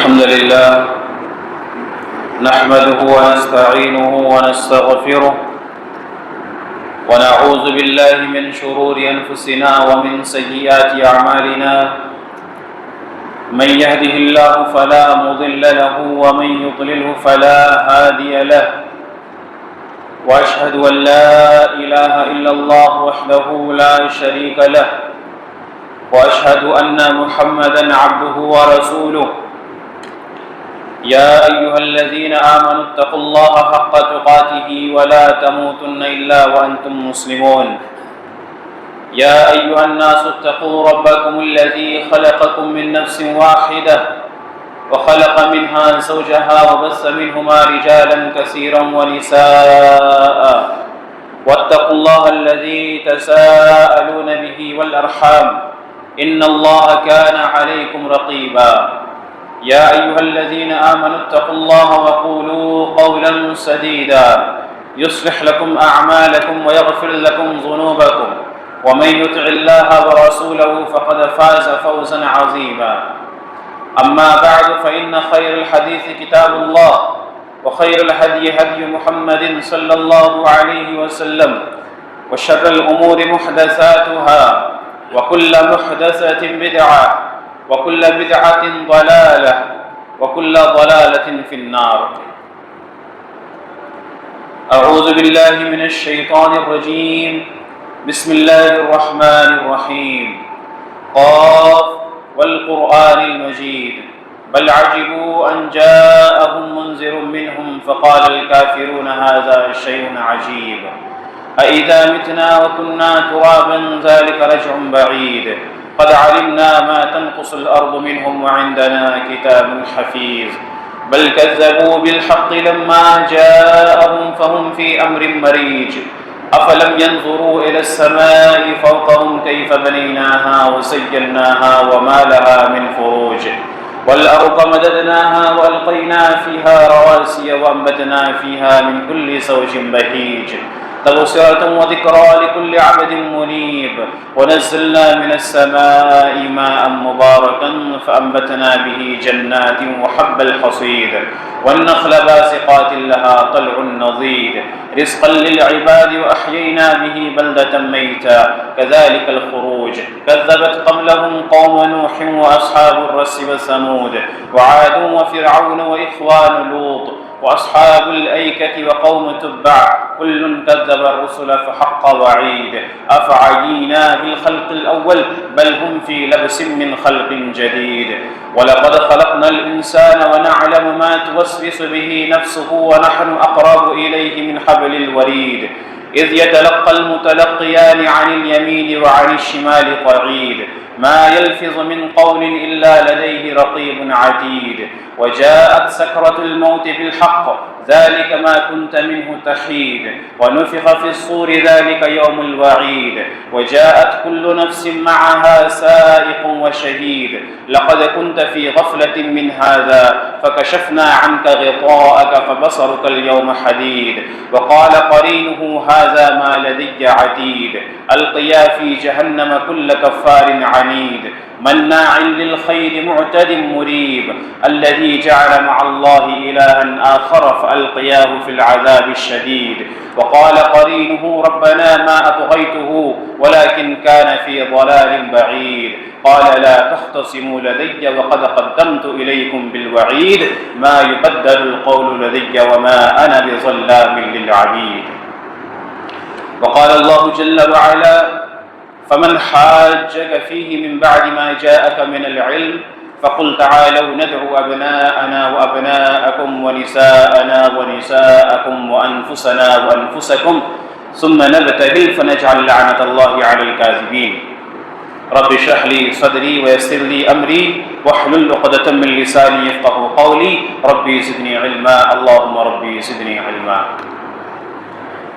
الحمد لله نحمده ونستعينه ونستغفره ونعوذ بالله من شرور أنفسنا ومن سيئات أعمالنا من يهده الله فلا مضل له ومن يضلله فلا هادي له وأشهد أن لا إله إلا الله وحده لا شريك له وأشهد أن محمدًا عبده ورسوله يا أيها الذين آمنوا اتقوا الله حق تقاته ولا تموتن إلا وأنتم مسلمون يا أيها الناس اتقوا ربكم الذي خلقكم من نفس واحدة وخلق منها زوجها وبث منهما رجالا كثيرا ونساء واتقوا الله الذي تساءلون به والأرحام إن الله كان عليكم رقيبا يا أيها الذين آمنوا اتقوا الله وقولوا قولا سديدا يصلح لكم أعمالكم ويغفر لكم ذنوبكم ومن يطع الله ورسوله فقد فاز فوزا عظيما أما بعد فإن خير الحديث كتاب الله وخير الهدي هدي محمد صلى الله عليه وسلم وشر الأمور محدثاتها وكل محدثة بدعة وكل بدعة ضلالة وكل ضلالة في النار أعوذ بالله من الشيطان الرجيم بسم الله الرحمن الرحيم قاف والقرآن المجيد بل عجبوا أن جاءهم منذر منهم فقال الكافرون هذا شيء عجيب أإذا متنا وكنا ترابا ذلك رجع بعيد قد علمنا ما تنقص الأرض منهم وعندنا كتاب حفيظ بل كذبوا بالحق لما جاءهم فهم في أمر مريج أفلم ينظروا إلى السماء فوقهم كيف بنيناها وزيناها وما لها من فروج والأرض مددناها وألقينا فيها رواسي وأنبتنا فيها من كل زوج بهيج تبصرة وذكرى لكل عبد منيب ونزلنا من السماء ماء مباركا فأنبتنا به جنات وحب الحصيد والنخل باسقات لها طلع نضيد رزقا للعباد وأحيينا به بلدة ميتا كذلك الخروج كذبت قبلهم قوم نوح وأصحاب الرس وثمود وعاد وفرعون وإخوان لوط وأصحاب الأيكة وقوم تبع كل كذب الرسل فحق وعيد أفعينا بالخلق الأول بل هم في لبس من خلق جديد ولقد خلقنا الإنسان ونعلم ما توسوس به نفسه ونحن أقرب إليه من حبل الوريد إذ يتلقى المتلقيان عن اليمين وعن الشمال قعيد ما يلفظ من قول إلا لديه رقيب عتيد وجاءت سكرة الموت بالحق ذلك ما كنت منه تحيد ونفخ في الصور ذلك يوم الوعيد وجاءت كل نفس معها سائق وشهيد لقد كنت في غفلة من هذا فكشفنا عنك غطاءك فبصرك اليوم حديد وقال قرينه هذا ما لدي عتيد ألقيا في جهنم كل كفار عنيد مناع للخير معتد مريب الذي جعل مع الله إلها آخر فألقياه في العذاب الشديد وقال قرينه ربنا ما أطغيته ولكن كان في ضلال بعيد قال لا تختصموا لدي وقد قدمت إليكم بالوعيد ما يبدل القول لدي وما أنا بظلام للعبيد وقال الله جل وعلا فمن حاجك فيه من بعد ما جاءك من العلم فقل تعالوا ندعو أبناءنا وأبناءكم ونساءنا ونساءكم وأنفسنا وأنفسكم ثم نبتهل فنجعل لعنة الله على الكاذبين رب اشرح لي صدري ويسر لي أمري واحلل عقدة من لساني يفقهوا قولي ربي زدني علما اللهم ربي زدني علما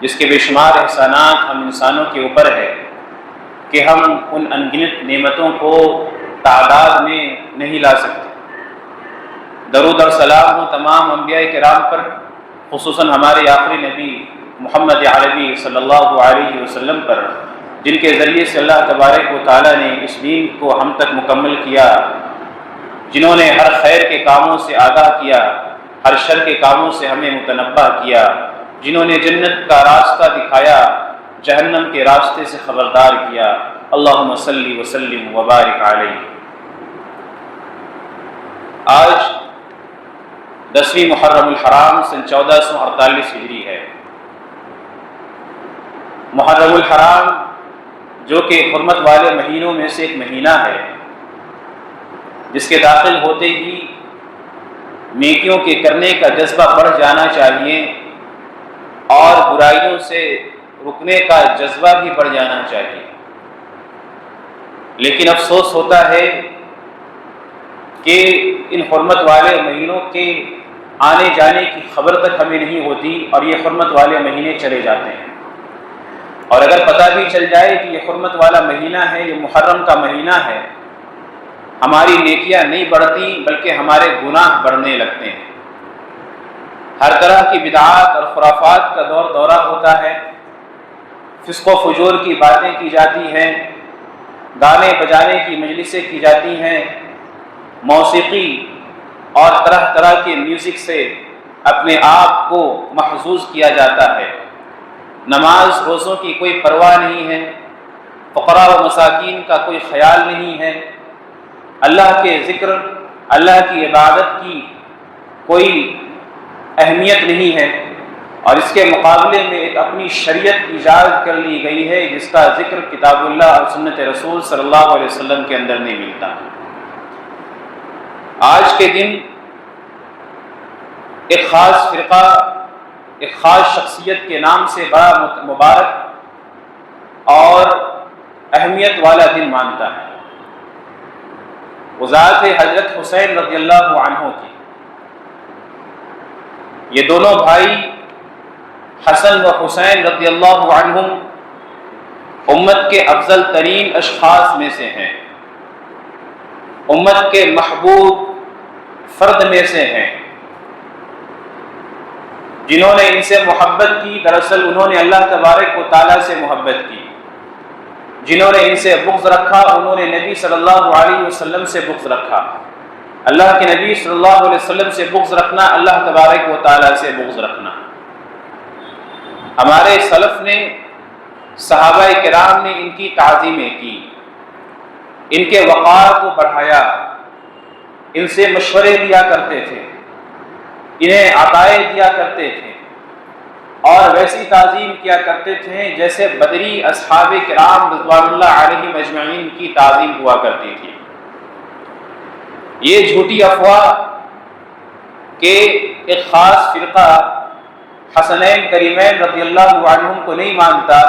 جس کے بے شمار احسانات ہم انسانوں کے اوپر ہے کہ ہم ان انگنت نعمتوں کو تعداد میں نہیں لا سکتے۔ درود اور سلام ہو تمام انبیاء کرام پر، خصوصاً ہمارے آخری نبی محمد عربی صلی اللہ علیہ وسلم پر، جن کے ذریعے سے اللہ تبارک و تعالیٰ نے اس دین کو ہم تک مکمل کیا، جنہوں نے ہر خیر کے کاموں سے آگاہ کیا، ہر شر کے کاموں سے ہمیں متنبہ کیا، جنہوں نے جنت کا راستہ دکھایا، جہنم کے راستے سے خبردار کیا۔ اللہم صلی وسلم وبارک علیہ۔ آج 10ویں محرم الحرام سن 1448 ہجری ہے۔ محرم الحرام جو کہ حرمت والے مہینوں میں سے ایک مہینہ ہے، جس کے داخل ہوتے ہی نیکیوں کے کرنے کا جذبہ بڑھ جانا چاہیے اور برائیوں سے رکنے کا جذبہ بھی بڑھ جانا چاہیے، لیکن افسوس ہوتا ہے کہ ان حرمت والے مہینوں کے آنے جانے کی خبر تک ہمیں نہیں ہوتی اور یہ حرمت والے مہینے چلے جاتے ہیں، اور اگر پتہ بھی چل جائے کہ یہ حرمت والا مہینہ ہے، یہ محرم کا مہینہ ہے، ہماری نیکیاں نہیں بڑھتی بلکہ ہمارے گناہ بڑھنے لگتے ہیں۔ ہر طرح کی بدعات اور خرافات کا دور دورہ ہوتا ہے، فسق و فجور کی باتیں کی جاتی ہیں، گانے بجانے کی مجلسیں کی جاتی ہیں، موسیقی اور طرح طرح کے میوزک سے اپنے آپ کو محظوظ کیا جاتا ہے۔ نماز روزوں کی کوئی پرواہ نہیں ہے، فقراء و مساکین کا کوئی خیال نہیں ہے، اللہ کے ذکر، اللہ کی عبادت کی کوئی اہمیت نہیں ہے، اور اس کے مقابلے میں ایک اپنی شریعت ایجاد کر لی گئی ہے جس کا ذکر کتاب اللہ اور سنت رسول صلی اللہ علیہ وسلم کے اندر نہیں ملتا۔ آج کے دن ایک خاص فرقہ، ایک خاص شخصیت کے نام سے بڑا مبارک اور اہمیت والا دن مانتا ہے، وہ ذات حضرت حسین رضی اللہ عنہ کی۔ یہ دونوں بھائی حسن و حسین رضی اللہ عنہم امت کے افضل ترین اشخاص میں سے ہیں، امت کے محبوب فرد میں سے ہیں۔ جنہوں نے ان سے محبت کی، دراصل انہوں نے اللہ تبارک و تعالیٰ سے محبت کی۔ جنہوں نے ان سے بغض رکھا، انہوں نے نبی صلی اللہ علیہ وسلم سے بغض رکھا۔ اللہ کے نبی صلی اللہ علیہ وسلم سے بغض رکھنا، اللہ تبارک و تعالیٰ سے بغض رکھنا۔ ہمارے سلف نے، صحابہ کرام نے ان کی تعظیمیں کی، ان کے وقار کو بڑھایا، ان سے مشورے دیا کرتے تھے، انہیں عطائیں دیا کرتے تھے، اور ویسی تعظیم کیا کرتے تھے جیسے بدری اصحاب کرام رضوان اللہ علیہم اجمعین کی تعظیم ہوا کرتی تھی۔ یہ جھوٹی افواہ کہ ایک خاص فرقہ حسنین کریمین رضی اللہ عنہم کو نہیں مانتا،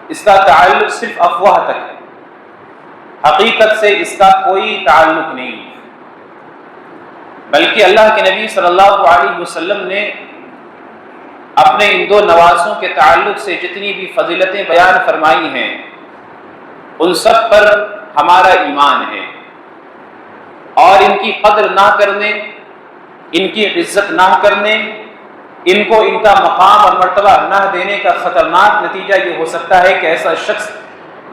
اس کا تعلق صرف افواہ تک ہے، حقیقت سے اس کا کوئی تعلق نہیں، بلکہ اللہ کے نبی صلی اللہ علیہ وسلم نے اپنے ان دو نواسوں کے تعلق سے جتنی بھی فضیلتیں بیان فرمائی ہیں، ان سب پر ہمارا ایمان ہے، اور ان کی قدر نہ کرنے، ان کی عزت نہ کرنے، ان کو ان کا مقام اور مرتبہ نہ دینے کا خطرناک نتیجہ یہ ہو سکتا ہے کہ ایسا شخص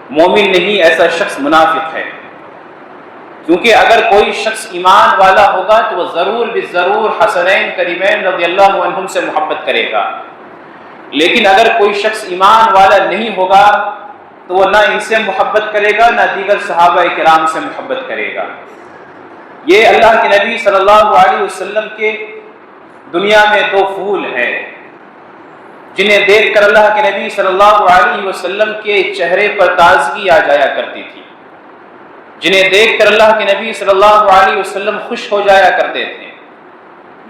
مومن نہیں، ایسا شخص منافق ہے۔ کیونکہ اگر کوئی شخص ایمان والا ہوگا تو وہ ضرور بالضرور حسنین کریمین رضی اللہ عنہم سے محبت کرے گا، لیکن اگر کوئی شخص ایمان والا نہیں ہوگا تو وہ نہ ان سے محبت کرے گا، نہ دیگر صحابہ کرام سے محبت کرے گا۔ یہ اللہ کے نبی صلی اللہ علیہ وسلم کے دنیا میں دو پھول ہیں جنہیں دیکھ کر اللہ کے نبی صلی اللہ علیہ وسلم کے چہرے پر تازگی آ جایا کرتی تھی، جنہیں دیکھ کر اللہ کے نبی صلی اللہ علیہ وسلم خوش ہو جایا کرتے تھے،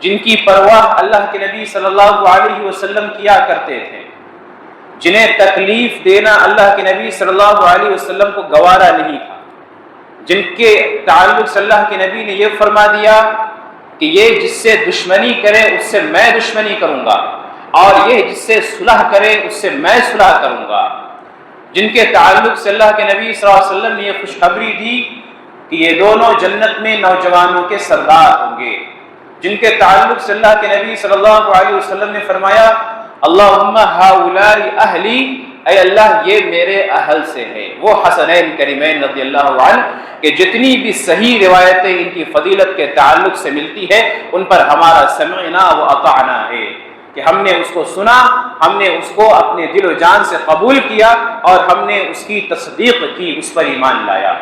جن کی پرواہ اللہ کے نبی صلی اللہ علیہ وسلم کیا کرتے تھے، جنہیں تکلیف دینا اللہ کے نبی صلی اللہ علیہ وسلم کو گوارا نہیں تھا، جن کے تعلق سے اللہ کے نبی نے یہ فرما دیا کہ یہ جس سے دشمنی کرے اس سے میں دشمنی کروں گا، اور یہ جس سے صلح کرے اس سے میں صلح کروں گا۔ جن کے تعلق سے اللہ کے نبی صلی اللہ علیہ وسلم نے یہ خوشخبری دی کہ یہ دونوں جنت میں نوجوانوں کے سردار ہوں گے، جن کے تعلق سے اللہ کے نبی صلی اللہ علیہ وسلم نے فرمایا اللہم ہؤلاء اہلی، اے اللہ یہ میرے اہل سے ہے، وہ حسنین کریمین رضی اللہ عنہ کہ جتنی بھی صحیح روایتیں ان کی فضیلت کے تعلق سے ملتی ہے ان پر ہمارا سمعنا و اطعنا ہے، کہ ہم نے اس کو سنا، ہم نے اس کو اپنے دل و جان سے قبول کیا اور ہم نے اس کی تصدیق کی، اس پر ایمان لایا۔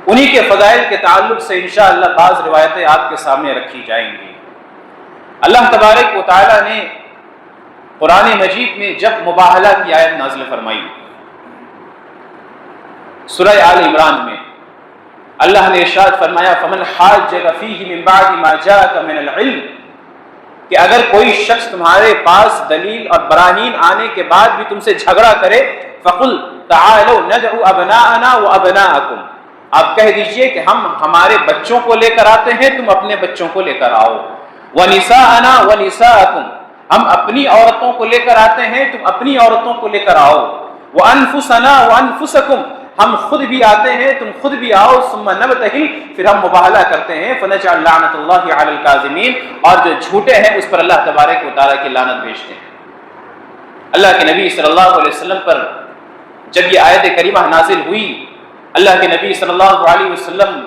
انہی کے فضائل کے تعلق سے انشاءاللہ بعض روایتیں آپ کے سامنے رکھی جائیں گی۔ اللہ تبارک و تعالی نے قرآن مجید میں جب مباہلہ کی آیت نازل فرمائی سورہ آل عمران میں، اللہ نے ارشاد فرمایا فمن حاجک فیہ من بعد ما جاءک من العلم، کہ اگر کوئی شخص تمہارے پاس دلیل اور براہین آنے کے بعد بھی تم سے جھگڑا کرے فقل تعالوا ندعو ابناءنا وابناءکم، آپ کہہ دیجئے کہ ہم ہمارے بچوں کو لے کر آتے ہیں، تم اپنے بچوں کو لے کر آؤ، ونساءنا ونساءکم، ہم اپنی عورتوں کو لے کر آتے ہیں، تم اپنی عورتوں کو لے کر آؤ، وانفسنا وانفسکم، ہم خود بھی آتے ہیں تم خود بھی آؤ، ثم نبتہل، پھر ہم مباہلہ کرتے ہیں، فنجعل لعنت اللہ علی الکاذبین، اور جو جھوٹے ہیں اس پر اللہ تبارک و تعالیٰ کی لعنت بھیجتے ہیں۔ اللہ کے نبی صلی اللہ علیہ وسلم پر جب یہ آیت کریمہ نازل ہوئی، اللہ کے نبی صلی اللہ علیہ وسلم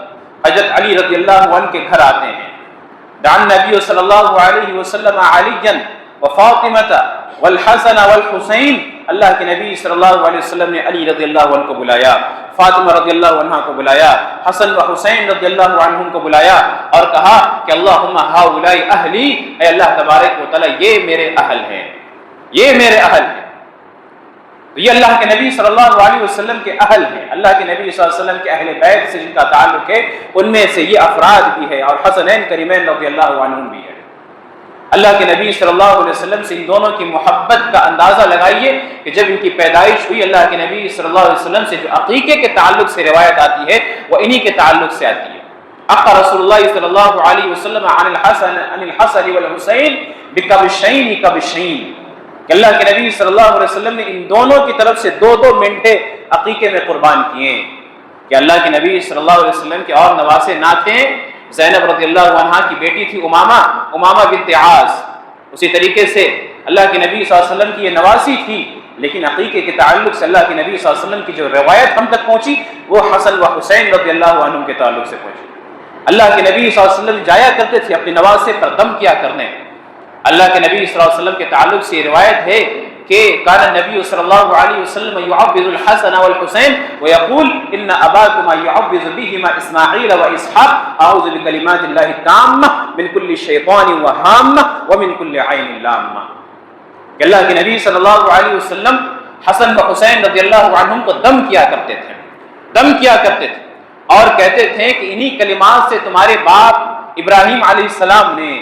حضرت علی رضی اللہ عنہ کے گھر آتے ہیں، دعا النبی صلی اللہ علیہ وسلم علیًا وفاطمۃ والحسن والحسین، اللہ کے نبی صلی اللہ علیہ وسلم نے علی رضی اللہ عنہ کو بلایا، فاطمہ رضی اللہ عنہ کو بلایا، حسن و حسین رضی اللہ عنہم کو بلایا اور کہا کہ اللہم ہؤلاء اہلی، اے اللہ تبارک و تعالی یہ میرے اہل ہیں، یہ میرے اہل ہیں۔ تو یہ اللہ کے نبی صلی اللہ علیہ وسلم کے اہل ہیں، اللہ کے نبی صلی اللہ علیہ وسلم کے اہل بیت سے جن کا تعلق ہے ان میں سے یہ افراد بھی ہے، اور حسنین کریمین رضی اللہ عنہم بھی ہے۔ اللہ کے نبی صلی اللہ علیہ وسلم سے ان دونوں کی محبت کا اندازہ لگائیے کہ جب ان کی پیدائش ہوئی، اللہ کے نبی صلی اللہ علیہ وسلم سے جو عقیقے کے تعلق سے روایت آتی ہے وہ انہی کے تعلق سے آتی ہے۔ عقا رسول اللہ صلی اللہ علیہ وسلم عن الحسن والحسین بکبشین کبشین، کہ اللہ کے نبی صلی اللہ علیہ وسلم نے ان دونوں کی طرف سے دو دو مینڈھے عقیقے میں قربان کیے، کہ اللہ کے نبی صلی اللہ علیہ وسلم کے اور نواسے نہ تھے، زینب رضی اللہ عنہا کی بیٹی تھی امامہ بنت عاص، اسی طریقے سے اللہ کے نبی صلی اللہ علیہ وسلم کی یہ نواسی تھی، لیکن عقیقے کے تعلق سے اللہ کے نبی صلی اللہ علیہ وسلم کی جو روایت ہم تک پہنچی وہ حسن و حسین رضی اللہ عنہم کے تعلق سے پہنچی۔ اللہ کے نبی صلی اللہ علیہ وسلم جایا کرتے تھے اپنے نواسے پر دم کیا کرنے، اللہ کے نبی صلی اللہ علیہ وسلم کے تعلق سے یہ روایت ہے کہ کان النبی صلی اللہ علیہ وسلم يعبد الحسن والحسین ويقول ان اباكما يعبد بهما اسماعیل واسحاق اعوذ بکلمات اللہ التامہ من کل شیطان وہامہ ومن کل عین لامہ، کہ اللہ کے نبی صلی اللہ علیہ وسلم حسن و حسین رضی اللہ عنہم کو دم کیا کرتے تھے اور کہتے تھے کہ انہی کلمات سے تمہارے باپ ابراہیم علیہ السلام نے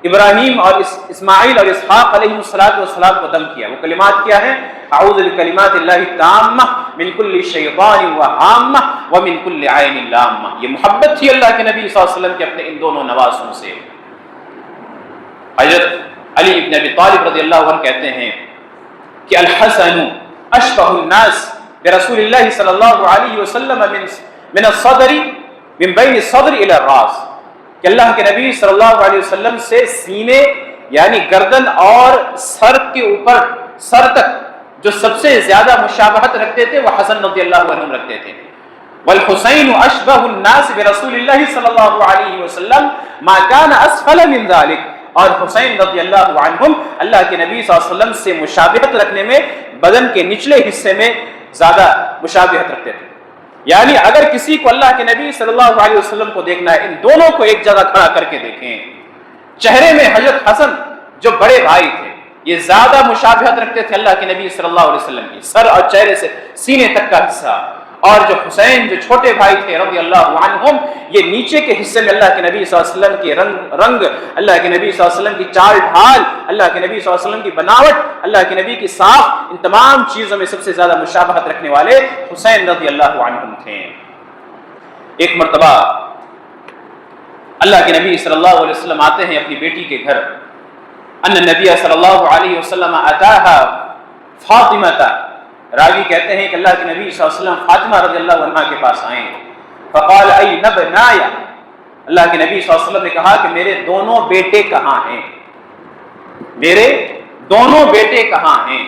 ابراہیم اور اسماعیل اور اسحاق علیہ السلام کو دم کیا۔ وہ کلمات کیا ہیں؟ اعوذ بکلمات اللہ التامہ من کل شیطان وہامہ ومن کل عین لامہ۔ یہ محبت تھی اللہ کے نبی صلی اللہ علیہ وسلم کے اپنے ان دونوں نواسوں سے۔ حضرت علی ابن ابی طالب رضی اللہ عنہ کہتے ہیں کہ الحسن اشبہ الناس برسول اللہ صلی اللہ علیہ وسلم من الصدر من بین الصدر الى الراس، کہ اللہ کے نبی صلی اللہ علیہ وسلم سے سینے یعنی گردن اور سر کے اوپر سر تک جو سب سے زیادہ مشابہت رکھتے تھے وہ حسن رضی اللہ عنہ رکھتے تھے۔ والحسین اشبہ الناس برسول اللہ صلی اللہ علیہ وسلم ما کان اسفل من ذلك، اور حسین رضی اللہ عنہم اللہ کے نبی صلی اللہ علیہ وسلم سے مشابہت رکھنے میں بدن کے نچلے حصے میں زیادہ مشابہت رکھتے تھے۔ یعنی اگر کسی کو اللہ کے نبی صلی اللہ علیہ وسلم کو دیکھنا ہے ان دونوں کو ایک جگہ کھڑا کر کے دیکھیں۔ چہرے میں حضرت حسن جو بڑے بھائی تھے یہ زیادہ مشابہت رکھتے تھے اللہ کے نبی صلی اللہ علیہ وسلم کی، سر اور چہرے سے سینے تک کا حصہ، اور جو حسین جو چھوٹے بھائی تھے رضی اللہ عنہم یہ نیچے کے حصے میں اللہ کے نبی صلی اللہ علیہ وسلم کے رنگ اللہ کے نبی صلی اللہ علیہ وسلم کی چال ڈھال، اللہ کے نبی صلی اللہ علیہ وسلم کی بناوٹ، اللہ کے نبی کی ساخت، ان تمام چیزوں میں سب سے زیادہ مشابہت رکھنے والے حسین رضی اللہ عنہم تھے۔ ایک مرتبہ اللہ کے نبی صلی اللہ علیہ وسلم آتے ہیں اپنی بیٹی کے گھر، ان النبی صلی اللہ علیہ وسلم اتاها فاطمہ، راوی کہتے ہیں کہ اللہ کے نبی صلی اللہ علیہ وسلم فاطمہ رضی اللہ عنہا کے پاس آئے، فقال این ابنایا، اللہ کے نبی صلی اللہ علیہ وسلم نے کہا کہ میرے دونوں بیٹے کہاں ہیں، میرے دونوں بیٹے کہاں ہیں۔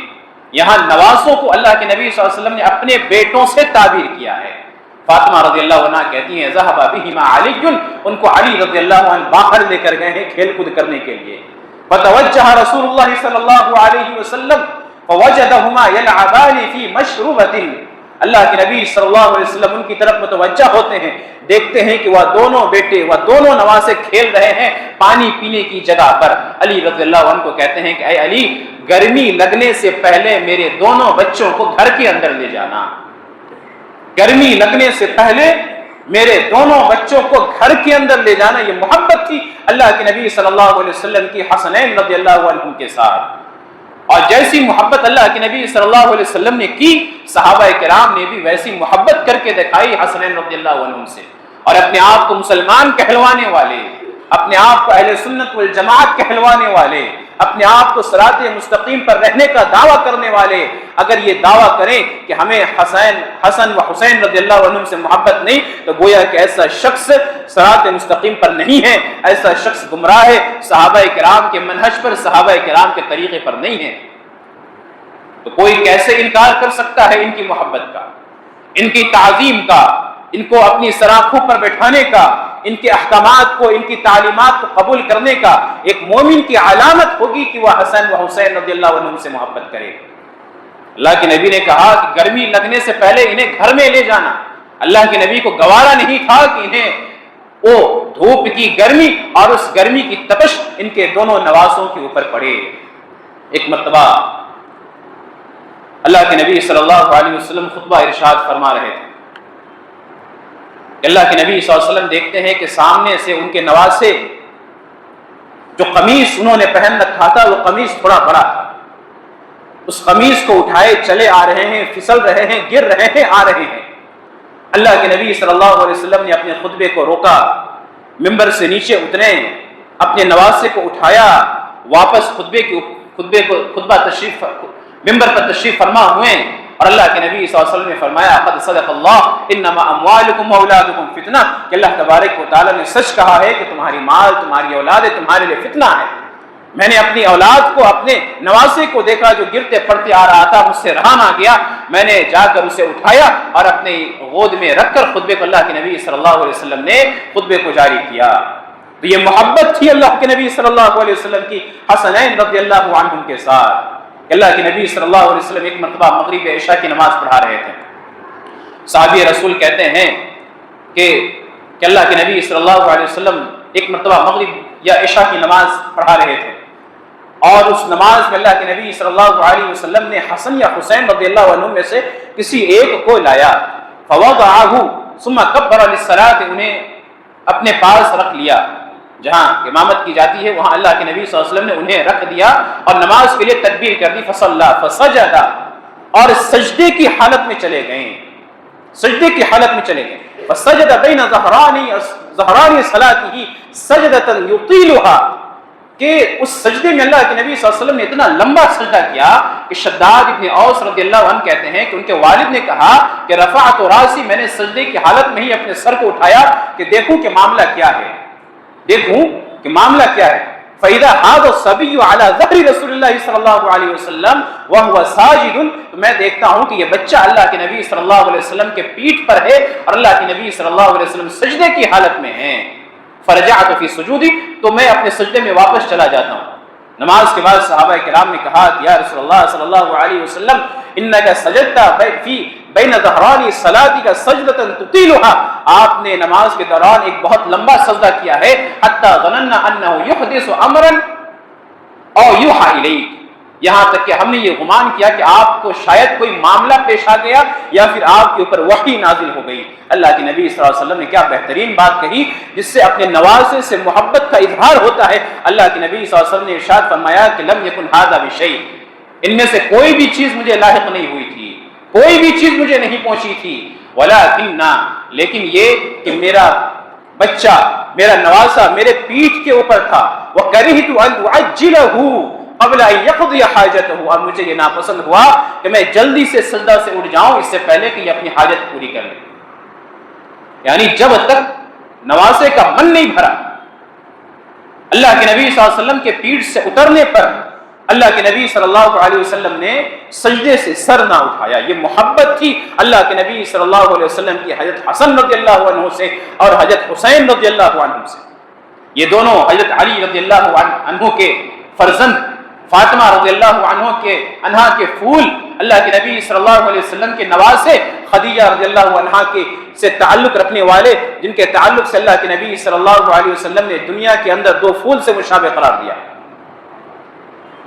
یہاں نواسوں کو اللہ کے نبی صلی اللہ علیہ وسلم نے اپنے بیٹوں سے تعبیر کیا ہے۔ فاطمہ رضی اللہ عنہ کہتی ہیں ذهب بهما علی، ان کو علی رضی اللہ عنہ باہر لے کر گئے ہیں کھیل کود کرنے کے لیے۔ فتوجہ رسول اللہ صلی اللہ علیہ وسلم فوجدهما يلعبان في مشروبۃ، اللہ کے نبی صلی اللہ علیہ وسلم ان کی طرف متوجہ ہوتے ہیں، دیکھتے ہیں کہ وہ دونوں بیٹے، وہ دونوں نواسے کھیل رہے ہیں پانی پینے کی جگہ پر۔ علی رضی اللہ عنہ کو کہتے ہیں کہ اے علی، گرمی لگنے سے پہلے میرے دونوں بچوں کو گھر کے اندر لے جانا، گرمی لگنے سے پہلے میرے دونوں بچوں کو گھر کے اندر لے جانا۔ یہ محبت تھی اللہ کے نبی صلی اللہ علیہ وسلم کی حسنین رضی اللہ عنہ کے ساتھ، اور جیسی محبت اللہ کے نبی صلی اللہ علیہ وسلم نے کی، صحابہ کرام نے بھی ویسی محبت کر کے دکھائی حسنین رضی اللہ عنہ سے۔ اور اپنے آپ کو مسلمان کہلوانے والے، اپنے آپ کو اہل سنت والجماعت کہلوانے والے، اپنے آپ کو صراط مستقیم پر رہنے کا دعویٰ کرنے والے اگر یہ دعویٰ کریں کہ ہمیں حسن و حسین رضی اللہ عنہ سے محبت نہیں، تو گویا کہ ایسا شخص صراط مستقیم پر نہیں ہے، ایسا شخص گمراہ ہے، صحابہ کرام کے منہج پر، صحابہ کرام کے طریقے پر نہیں ہے۔ تو کوئی کیسے انکار کر سکتا ہے ان کی محبت کا، ان کی تعظیم کا، ان کو اپنی سراخوں پر بٹھانے کا، ان کے احکامات کو، ان کی تعلیمات کو قبول کرنے کا؟ ایک مومن کی علامت ہوگی کہ وہ حسن و حسین رضی اللہ عنہ سے محبت کرے۔ اللہ کے نبی نے کہا کہ گرمی لگنے سے پہلے انہیں گھر میں لے جانا۔ اللہ کے نبی کو گوارا نہیں تھا کہ انہیں وہ دھوپ کی گرمی اور اس گرمی کی تپش ان کے دونوں نواسوں کے اوپر پڑے۔ ایک مرتبہ اللہ کے نبی صلی اللہ علیہ وسلم خطبہ ارشاد فرما رہے تھے، اللہ کے نبی صلی اللہ علیہ وسلم دیکھتے ہیں کہ سامنے سے ان کے نواسے، جو قمیص انہوں نے پہن رکھا تھا وہ قمیص تھوڑا بڑا تھا، اس قمیص کو اٹھائے چلے آ رہے ہیں، پھسل رہے ہیں، گر رہے ہیں، آ رہے ہیں۔ اللہ کے نبی صلی اللہ علیہ وسلم نے اپنے خطبے کو روکا، ممبر سے نیچے اترے، اپنے نواسے کو اٹھایا، واپس خطبہ تشریف ممبر پر تشریف فرما ہوئے، اور اللہ کے نبی صلی اللہ علیہ وسلم نے فرمایا قد صدق اللہ انما اموالکم واولادکم فتنہ، کہ اللہ تبارک و تعالی نے سچ کہا ہے کہ تمہاری مال، تمہاری اولاد تمہارے لیے فتنہ ہے۔ میں نے اپنی اولاد کو، اپنے نواسے کو دیکھا جو گرتے پڑتے آ رہا تھا، مجھ سے رہا نہ گیا، میں نے جا کر اسے اٹھایا اور اپنی گود میں رکھ کر خطبے کو اللہ کے نبی صلی اللہ علیہ وسلم نے خطبے کو جاری کیا۔ تو یہ محبت تھی اللہ کے نبی صلی اللہ علیہ وسلم کی حسنین رضی اللہ عنہم کے ساتھ، کہ اللہ کے نبی صلی اللہ علیہ وسلم ایک مرتبہ مغرب عشاء کی نماز پڑھا رہے تھے۔ صحابی رسول کہتے ہیں کہ اللہ کے نبی صلی اللہ علیہ وسلم ایک مرتبہ مغرب یا عشاء کی نماز پڑھا رہے تھے، اور اس نماز میں اللہ کے نبی صلی اللہ علیہ وسلم نے حسن یا حسین رضی اللہ عنہ میں سے کسی ایک کو لایا، فوضعہ ثم کبر للصلاۃ، انہیں اپنے پاس رکھ لیا، جہاں امامت کی جاتی ہے وہاں اللہ کے نبی صلی اللہ علیہ وسلم نے انہیں رکھ دیا اور نماز کے لیے تکبیر کر دی، فصلی فسجد، اور سجدے کی حالت میں چلے گئے، سجدے کی حالت میں چلے گئے، فسجد بین ظہران صلاتہ سجدۃ یطیلها، کہ اس سجدے میں اللہ کے نبی صلی اللہ علیہ وسلم نے اتنا لمبا سجدہ کیا کہ شداد ابن اوس رضی اللہ عنہ کہتے ہیں کہ ان کے والد نے کہا کہ رفعت راسی، میں نے سجدے کی حالت میں ہی اپنے سر کو اٹھایا کہ دیکھوں کہ معاملہ کیا ہے، دیکھوں کہ معاملہ کیا ہے۔ فَإِذَا هَذَا الصَّبِيُّ عَلَى ظَهْرِ رَسُولِ اللَّهِ صلی اللہ علیہ وسلم وَهُوَ سَاجِدٌ، تو میں دیکھتا ہوں کہ یہ بچہ اللہ کے نبی صلی اللہ علیہ وسلم کے پیٹھ پر ہے اور اللہ کے نبی صلی اللہ علیہ وسلم سجدے کی حالت میں ہیں۔ فَرَجَعْتُ فِي سُجُودِي، تو میں اپنے سجدے میں واپس چلا جاتا ہوں۔ نماز کے بعد صحابہ کرام نے کہا کہ یا رسول اللہ صلی اللہ علیہ وسلم انک سجدت فی بین ظہران صلاتک سجدۃ تطیلها، آپ نے نماز کے دوران ایک بہت لمبا سجدہ کیا ہے، حتی ظننا انہ یحدث امرا او یوحی الیک، یہاں تک کہ ہم نے یہ گمان کیا کہ آپ کو شاید کوئی معاملہ پیش آ گیا یا پھر آپ کے اوپر وحی نازل ہو گئی۔ اللہ کے نبی صلی اللہ علیہ وسلم نے کیا بہترین بات کہی جس سے اپنے نواسے سے محبت کا اظہار ہوتا ہے۔ اللہ کے نبی صلی اللہ علیہ وسلم نے ارشاد فرمایا کہ لم یکن ھذا بشیء، ان میں سے کوئی بھی چیز مجھے لاحق نہیں ہوئی تھی، کوئی بھی چیز مجھے نہیں پہنچی تھی، ولکن، لیکن یہ کہ میرا بچہ، میرا نواسا میرے پیٹھ کے اوپر تھا، وَكَرِهْتُ أَنْ أُعَجِّلَهُ قبل ان یقضی حاجتہ، اور مجھے یہ ناپسند ہوا کہ میں جلدی سے سجدہ سے اٹھ جاؤں اس سے پہلے کہ یہ اپنی حاجت پوری کر لے. یعنی جب تک نوازے کا من نہیں بھرا، اللہ کے نبی صلی اللہ علیہ وسلم کے پیٹھ سے اترنے پر اللہ کے نبی صلی اللہ علیہ وسلم نے سجدے سے سر نہ اٹھایا. یہ محبت تھی اللہ کے نبی صلی اللہ علیہ وسلم کی حضرت حسن رضی اللہ عنہ سے اور حضرت حسین رضی اللہ عنہ سے. یہ دونوں حضرت علی رضی اللہ عنہ کے فرزند، فاطمہ رضی اللہ عنہا کے پھول، اللہ کے نبی صلی اللہ علیہ وسلم کے نواسے، خدیجہ رضی اللہ عنہا کے سے تعلق رکھنے والے، جن کے تعلق سے اللہ کے نبی صلی اللہ علیہ وسلم نے دنیا کے اندر دو پھول سے مشابہ قرار دیا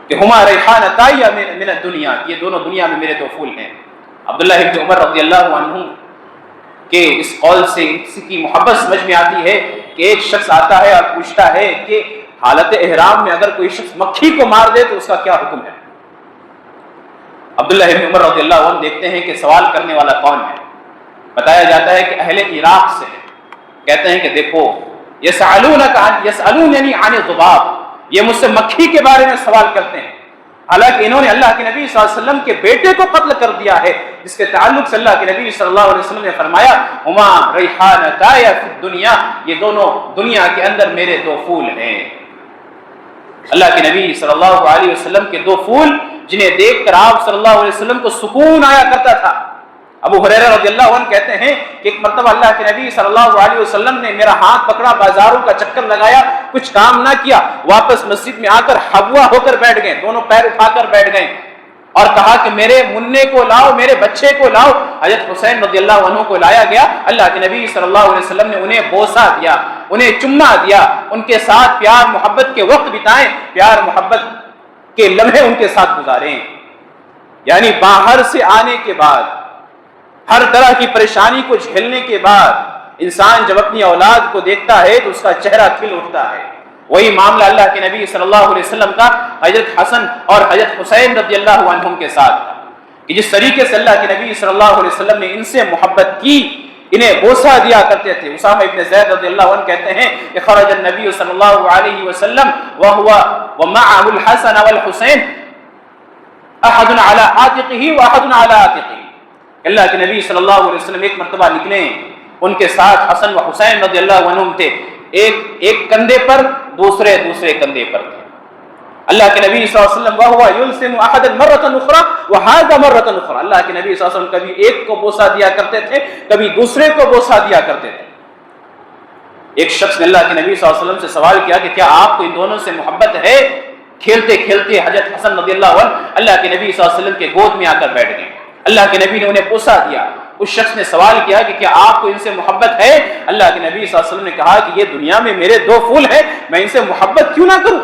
کہ ہما ریحانتای من الدنیا، یہ دونوں دنیا میں میرے دو پھول ہیں. عبداللہ ابن عمر رضی اللہ عنہ کے اس قول سے کسی کی محبت سمجھ میں آتی ہے کہ ایک شخص آتا ہے اور پوچھتا ہے کہ حالت احرام میں اگر کوئی شخص مکھی کو مار دے تو اس کا کیا حکم ہے؟ عبداللہ ابن عمر رضی اللہ عنہ دیکھتے ہیں کہ سوال کرنے والا کون ہے. بتایا جاتا ہے کہ اہل عراق سے ہے. کہتے ہیں کہ دیکھو یسألوننی عن الذباب، یہ مجھ سے مکھی کے بارے میں سوال کرتے ہیں، حالانکہ انہوں نے اللہ کے نبی صلی اللہ علیہ وسلم کے بیٹے کو قتل کر دیا ہے، جس کے تعلق سے اللہ کے نبی صلی اللہ علیہ وسلم نے فرمایا ہما ریحانتای فی الدنیا، یہ دونوں دنیا کے اندر میرے دو پھول ہیں. اللہ کے نبی صلی اللہ علیہ وسلم کے دو پھول جنہیں دیکھ کر آپ صلی اللہ علیہ وسلم کو سکون آیا کرتا تھا. ابو ہریرہ رضی اللہ عنہ کہتے ہیں کہ ایک مرتبہ اللہ کے نبی صلی اللہ علیہ وسلم نے میرا ہاتھ پکڑا، بازاروں کا چکر لگایا، کچھ کام نہ کیا، واپس مسجد میں آ کر ہوا ہو کر بیٹھ گئے، دونوں پیر اٹھا کر بیٹھ گئے اور کہا کہ میرے مننے کو لاؤ، میرے بچے کو لاؤ. حضرت حسین رضی اللہ عنہ کو لایا گیا. اللہ کے نبی صلی اللہ علیہ وسلم نے انہیں بوسہ دیا، انہیں چما دیا، ان کے ساتھ پیار محبت کے وقت بتائیں، پیار محبت کے لمحے ان کے ساتھ گزاریں. یعنی باہر سے آنے کے بعد، ہر طرح کی پریشانی کو جھیلنے کے بعد انسان جب اپنی اولاد کو دیکھتا ہے تو اس کا چہرہ کھل اٹھتا ہے. وہی معاملہ اللہ کے نبی صلی اللہ علیہ وسلم کا حضرت حسن اور حضرت حسین رضی اللہ عنہم کے ساتھ تھا کہ جس طریقے سے اللہ کے نبی صلی اللہ علیہ وسلم نے ان سے محبت کی، انہیں بوسہ دیا کرتے تھے. اسامہ ابن زید رضی اللہ عنہ کہتے ہیں کہ خرج النبی صلی اللہ علیہ وسلم ومعه الحسن والحسین احد على عاتقه واحد على عاتقه. اللہ کے نبی صلی اللہ علیہ وسلم ایک مرتبہ نکلے، ان کے ساتھ حسن و حسین رضی اللہ عنہم تھے، ایک کندھے پر، دوسرے کندھے پر تھے. اللہ کے نبی صلی اللہ علیہ وسلم وہو یلسم احد مرۃ اخرى وهذا مرۃ اخرى. اللہ کے نبی صلی اللہ علیہ وسلم کبھی ایک کو بوسہ دیا کرتے تھے، کبھی دوسرے کو بوسہ دیا کرتے تھے. ایک شخص نے اللہ کے نبی صلی اللہ علیہ وسلم سے سوال کیا کہ کیا آپ کو ان دونوں سے محبت ہے؟ کھیلتے کھیلتے حضرت حسن رضی اللہ عنہ اللہ کے نبی صلی اللہ علیہ وسلم کے گود میں آ کر بیٹھ گئے. اللہ کے نبی نے انہیں بوسہ دیا. اس شخص نے سوال کیا کہ کیا آپ کو ان سے محبت ہے؟ اللہ کے نبی صلی اللہ علیہ وسلم نے کہا کہ یہ دنیا میں میرے دو پھول ہیں، میں ان سے محبت کیوں نہ کروں؟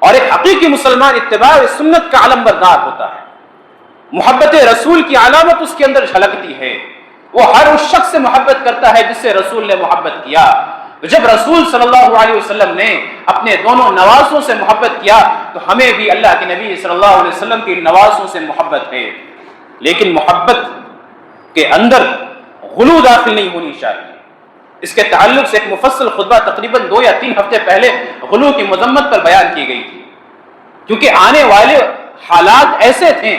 اور ایک حقیقی مسلمان اتباع سنت کا علم بردار ہوتا ہے. محبت رسول کی علامت اس کے اندر جھلکتی ہے. وہ ہر اس شخص سے محبت کرتا ہے جس سے رسول نے محبت کیا. جب رسول صلی اللہ علیہ وسلم نے اپنے دونوں نواسوں سے محبت کیا تو ہمیں بھی اللہ کے نبی صلی اللہ علیہ وسلم کی نواسوں سے محبت ہے. لیکن محبت کے اندر غلو داخل نہیں ہونی چاہیے. اس کے تعلق سے ایک مفصل خطبہ تقریباً 2 یا 3 ہفتے پہلے غلو کی مذمت پر بیان کی گئی تھی، کیونکہ آنے والے حالات ایسے تھے،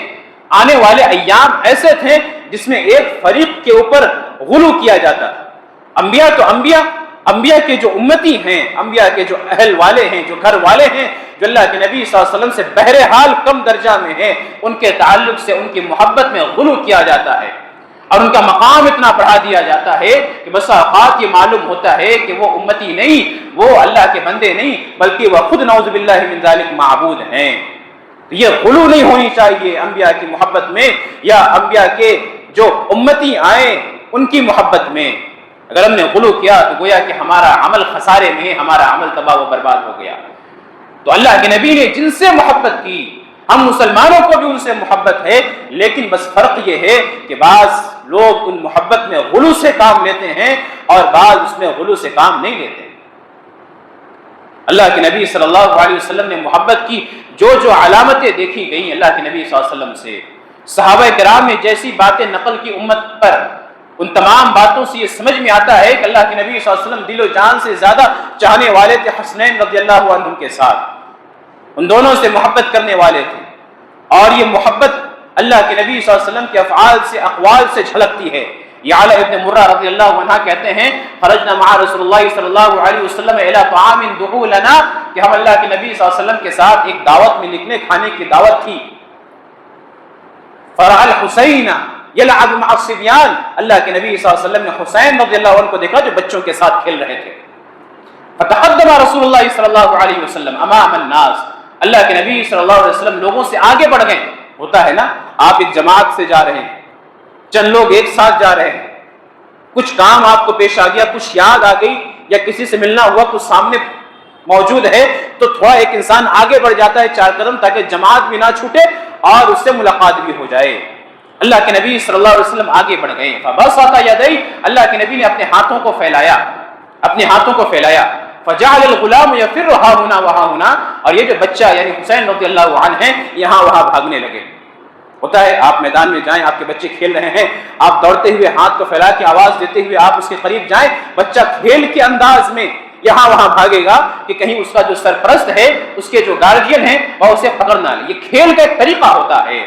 آنے والے ایام ایسے تھے جس میں ایک فریق کے اوپر غلو کیا جاتا تھا. انبیاء تو انبیاء کے جو امتی ہیں، انبیاء کے جو اہل والے ہیں، جو گھر والے ہیں، جو اللہ کے نبی صلی اللہ علیہ وسلم سے بہرحال کم درجہ میں ہیں، ان کے تعلق سے ان کی محبت میں غلو کیا جاتا ہے اور ان کا مقام اتنا بڑھا دیا جاتا ہے کہ بس اوقات یہ معلوم ہوتا ہے کہ وہ امتی نہیں، وہ اللہ کے بندے نہیں، بلکہ وہ خود نعوذ باللہ من ذالک معبود ہیں. یہ غلو نہیں ہونی چاہیے انبیاء کی محبت میں یا انبیاء کے جو امتی آئے ان کی محبت میں. اگر ہم نے غلو کیا تو گویا کہ ہمارا عمل خسارے میں، ہمارا عمل تباہ و برباد ہو گیا. تو اللہ کے نبی نے جن سے محبت کی، ہم مسلمانوں کو بھی ان سے محبت ہے، لیکن بس فرق یہ ہے کہ بعض لوگ ان محبت میں غلو سے کام لیتے ہیں اور بعض اس میں غلو سے کام نہیں لیتے. اللہ کے نبی صلی اللہ علیہ وسلم نے محبت کی جو علامتیں دیکھی گئیں اللہ کے نبی صلی اللہ علیہ وسلم سے، صحابہ کرام نے جیسی باتیں نقل کی امت پر ان تمام باتوں سے یہ سمجھ میں آتا ہے کہ اللہ کے نبی صلی اللہ علیہ وسلم دل و جان سے زیادہ چاہنے والے تھے حسنین رضی اللہ عنہ کے ساتھ، ان دونوں سے محبت کرنے والے تھے، اور یہ محبت اللہ کے نبی صلی اللہ علیہ وسلم کے افعال سے اقوال سے جھلکتی ہے۔ یہ اعلی ابن مرہ رضی اللہ عنہ کہتے ہیں خرجنا مع رسول اللہ صلی اللہ علیہ وسلم الى طعام دعو لنا، کہ ہم اللہ کے نبی صلی اللہ علیہ وسلم کے ساتھ ایک دعوت میں لکھنے کھانے کی دعوت تھی، فرع الحسین یلعب مع الصبیان، اللہ کے نبی صلی اللہ علیہ وسلم نے حسین رضی اللہ عنہ کو دیکھا جو بچوں کے ساتھ کھیل رہے تھے، فتقدم رسول اللہ صلی اللہ علیہ وسلم امام الناس، اللہ کے نبی صلی اللہ علیہ وسلم لوگوں سے آگے بڑھ گئے۔ ہوتا ہے نا، آپ ایک جماعت سے جا رہے ہیں، چند لوگ ایک ساتھ جا رہے ہیں، کچھ کام آپ کو پیش آ گیا، کچھ یاد آ گئی، یا کسی سے ملنا ہوا، کچھ سامنے موجود ہے، تو تھوڑا ایک انسان آگے بڑھ جاتا ہے 4 قدم، تاکہ جماعت بھی نہ چھوٹے اور اس سے ملاقات بھی ہو جائے۔ اللہ کے نبی صلی اللہ علیہ وسلم آگے بڑھ گئے، فبسط یدیہ، اللہ کے نبی نے اپنے ہاتھوں کو پھیلایا، اپنے ہاتھوں کو پھیلایا، فجعل الغلام یفر ها هنا وها هنا، اور یہ جو بچہ یعنی حسین رضی اللہ عنہ ہیں یہاں وہاں بھاگنے لگے۔ ہوتا ہے آپ میدان میں جائیں، آپ کے بچے کھیل رہے ہیں، آپ دوڑتے ہوئے ہاتھ کو پھیلا کے آواز دیتے ہوئے آپ اس کے قریب جائیں، بچہ کھیل کے انداز میں یہاں وہاں بھاگے گا کہ کہیں اس کا جو سرپرست ہے، اس کے جو گارڈین ہیں، وہ اسے پکڑ نہ لے۔ یہ کھیل کا ایک طریقہ ہوتا ہے۔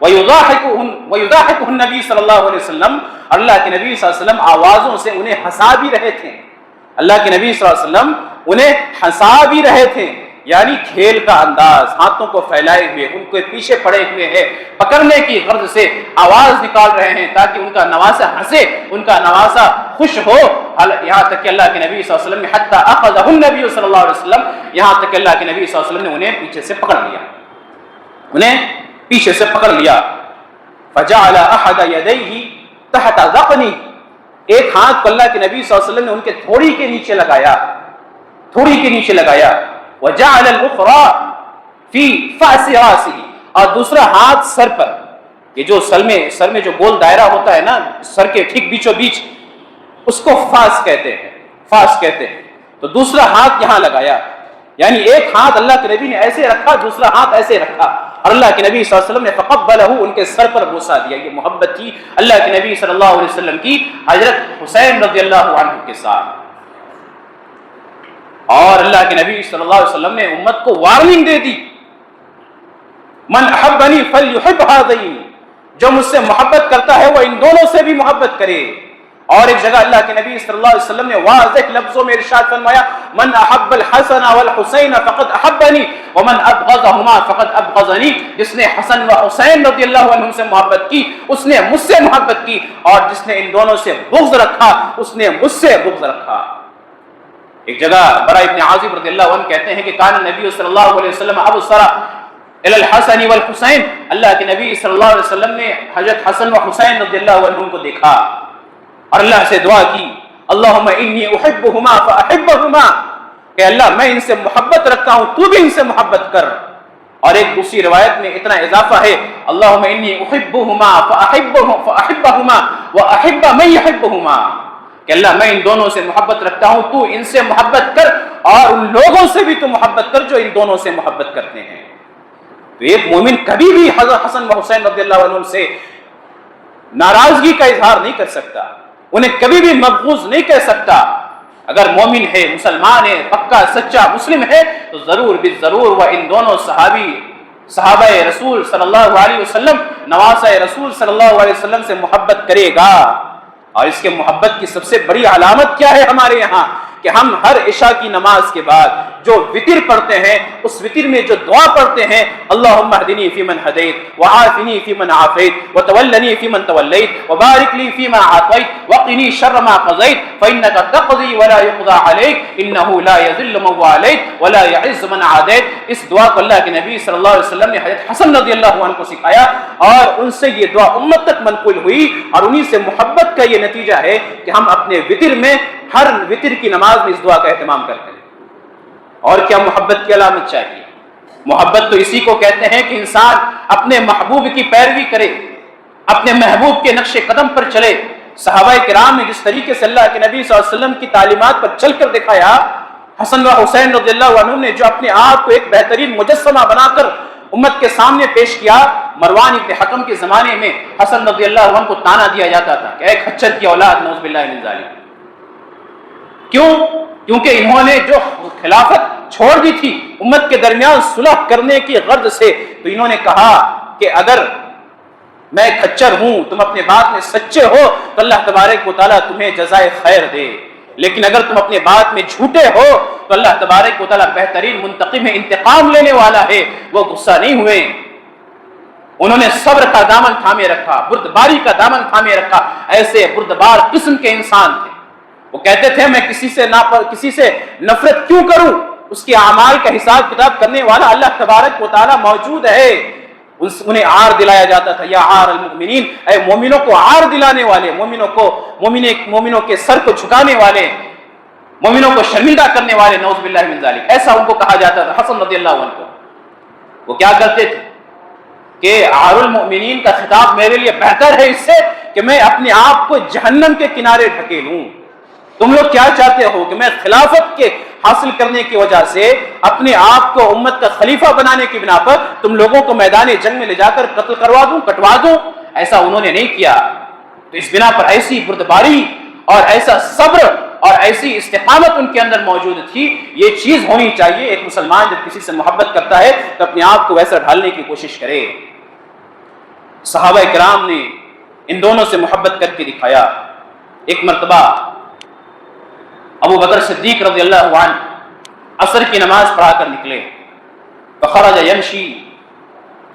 وَيُضَاحِكُهُ النَّبِي صلی اللہ علیہ وسلم، اللہ کے نبی صلی اللہ علیہ وسلم آوازوں سے انہیں ہنسا بھی رہے تھے، اللہ کے نبی صلی اللہ علیہ وسلم انہیں ہنسا بھی رہے تھے، یعنی کھیل کا انداز، ہاتھوں کو پھیلائے ہوئے، ان کے پیچھے پڑے ہوئے ہیں، پکڑنے کی غرض سے آواز نکال رہے ہیں تاکہ ان کا نواسہ ہنسے، ان کا نواسہ خوش ہو۔ یہاں تک کہ اللہ کے نبی صلی اللہ علیہ وسلم نے حتی اخذہ النبی صلی اللہ علیہ وسلم، یہاں تک کہ اللہ کے نبی صلی اللہ علیہ وسلم نے انہیں پیچھے سے پکڑ لیا، انہیں پیچھے سے پکڑ لیا۔ فجعل احد یدیہ تحت ذقنہ، ایک ہاتھ کو اللہ کے نبی صلی اللہ علیہ وسلم نے ان کے تھوڑی کے نیچے لگایا، تھوڑی کے نیچے لگایا، وجعل الاخرى فی فأس راسہ، اور دوسرا ہاتھ سر پر، یہ جو سر میں جو گول دائرہ ہوتا ہے نا، سر کے ٹھیک بیچوں بیچ، اس کو فاس کہتے ہیں، فاس کہتے ہیں، تو دوسرا ہاتھ یہاں لگایا، یعنی ایک ہاتھ اللہ کے نبی نے ایسے رکھا، دوسرا ہاتھ ایسے رکھا، اور اللہ کے نبی صلی اللہ علیہ وسلم نے فقبلہ، ان کے سر پر بوسہ دیا۔ یہ محبت تھی اللہ کے نبی صلی اللہ علیہ وسلم کی حضرت حسین رضی اللہ عنہ کے ساتھ۔ اور اللہ کے نبی صلی اللہ علیہ وسلم نے امت کو وارننگ دے دی، من احبنی فلیحب ہذین، جو مجھ سے محبت کرتا ہے وہ ان دونوں سے بھی محبت کرے۔ اور ایک جگہ اللہ کے نبی صلی اللہ علیہ وسلم نے واضح لفظوں میں ارشاد فرمایا، من احب الحسن والحسین فقد احبنی ومن ابغضہما فقد ابغضنی، جس نے حسن و حسین رضی اللہ عنہ سے محبت کی اس نے مجھ سے محبت کی، اور جس نے ان دونوں سے بغض رکھا اس نے مجھ سے بغض رکھا۔ ایک جگہ برا ابن عازب رضی اللہ عنہ کہتے ہیں کہ کان نبی صلی اللہ علیہ وسلم ابصر الی الحسن والحسین، اللہ کے نبی صلی اللہ علیہ وسلم نے حضرت حسن و حسین رضی اللہ عنہ کو دیکھا اور اللہ سے دعا کی، اللہم انی احبہما فاحبہما، کہ اللہ میں ان سے محبت رکھتا ہوں تو بھی ان سے محبت کر۔ اور ایک دوسری روایت میں اتنا اضافہ ہے، اللہم انی احبہما فاحبہما واحب من یحبہما، کہ اللہ میں ان دونوں سے محبت رکھتا ہوں تو ان سے محبت کر، اور ان لوگوں سے بھی تو محبت کر جو ان دونوں سے محبت کرتے ہیں۔ تو ایک مومن کبھی بھی حضرت حسن و حسین رضی اللہ عنہ سے ناراضگی کا اظہار نہیں کر سکتا، انہیں کبھی بھی مبغوض نہیں کہہ سکتا۔ اگر مومن ہے، مسلمان ہے، پکا سچا مسلم ہے، تو ضرور بالضرور وہ ان دونوں صحابہ رسول صلی اللہ علیہ وسلم، نواسہ رسول صلی اللہ علیہ وسلم سے محبت کرے گا۔ اور اس کے محبت کی سب سے بڑی علامت کیا ہے ہمارے یہاں، کہ ہم ہر عشاء کی نماز کے بعد جو وتر پڑھتے ہیں، اس وتر میں جو دعا پڑھتے ہیں، اللہم اہدنی فیمن ہدیت وعافنی فیمن عافیت وتولنی فیمن تولیت وبارک لی فیما اعطیت وقنی شر ما قضیت فانک تقضی ولا یقضى علیک انہ لا یذل من والیت ولا یعز من عادیت۔ اس دعا کو اللہ کے نبی صلی اللہ علیہ وسلم نے حضرت حسن رضی اللہ عنہ کو سکھایا، اور ان سے یہ دعا امت تک منقول ہوئی، اور انہی سے محبت کا یہ نتیجہ ہے کہ ہم اپنے وتر میں، ہر وتر کی نماز میں اس دعا کا اہتمام کرتے ہیں۔ اور کیا محبت کی علامت چاہیے؟ محبت تو اسی کو کہتے ہیں کہ انسان اپنے محبوب کی پیروی کرے، اپنے محبوب کے نقش قدم پر چلے۔ صحابہ کرام نے جس طریقے سے اللہ کے نبی صلی اللہ علیہ وسلم کی تعلیمات پر چل کر دکھایا، حسن و حسین رضی اللہ عنہ نے جو اپنے آپ کو ایک بہترین مجسمہ بنا کر امت کے سامنے پیش کیا، مروان ابن حکم کے زمانے میں حسن رضی اللہ عنہ کو تانا دیا جاتا تھا کہ اے کھچر کی اولاد، نعوذ باللہ من ذالک۔ کیوں؟ کیونکہ انہوں نے جو خلافت چھوڑ دی تھی امت کے درمیان صلح کرنے کی غرض سے، تو انہوں نے کہا کہ اگر میں کھچر ہوں، تم اپنے بات میں سچے ہو تو اللہ تبارک و تعالیٰ تمہیں جزائے خیر دے، لیکن اگر تم اپنے بات میں جھوٹے ہو تو اللہ تبارک و تعالیٰ بہترین منتقم ہے، انتقام لینے والا ہے۔ وہ غصہ نہیں ہوئے، انہوں نے صبر کا دامن تھامے رکھا، بردباری کا دامن تھامے رکھا۔ ایسے بردبار قسم کے انسان تھے۔ وہ کہتے تھے میں کسی سے نفرت کیوں کروں، اس کے اعمال کا حساب کتاب کرنے والا اللہ تبارک و تعالیٰ موجود ہے۔ انہیں عار دلایا جاتا تھا، یا عار المؤمنین، اے مومنوں کو عار دلانے والے، مومنوں کے سر کو جھکانے والے، مومنوں کو شرمندہ کرنے والے، نعوذ باللہ من ذالک، ایسا ان کو کہا جاتا تھا حسن رضی اللہ عنہ کو۔ وہ کیا کرتے تھے کہ عار المؤمنین کا خطاب میرے لیے بہتر ہے اس سے کہ میں اپنے آپ کو جہنم کے کنارے ڈھکیلوں۔ تم لوگ کیا چاہتے ہو کہ میں خلافت کے حاصل کرنے کی وجہ سے اپنے آپ کو امت کا خلیفہ بنانے کی بنا پر تم لوگوں کو میدان جنگ میں لے جا کر قتل کروا دوں، کٹوا دوں؟ ایسا انہوں نے نہیں کیا۔ تو اس بنا پر ایسی بردباری اور ایسا صبر اور ایسی استقامت ان کے اندر موجود تھی۔ یہ چیز ہونی چاہیے، ایک مسلمان جب کسی سے محبت کرتا ہے تو اپنے آپ کو ویسا ڈھالنے کی کوشش کرے۔ صحابہ کرام نے ان دونوں سے محبت کر کے دکھایا۔ ایک مرتبہ ابو بکر صدیق رضی اللہ عنہ عصر کی نماز پڑھا کر نکلے، فخرج یمشی،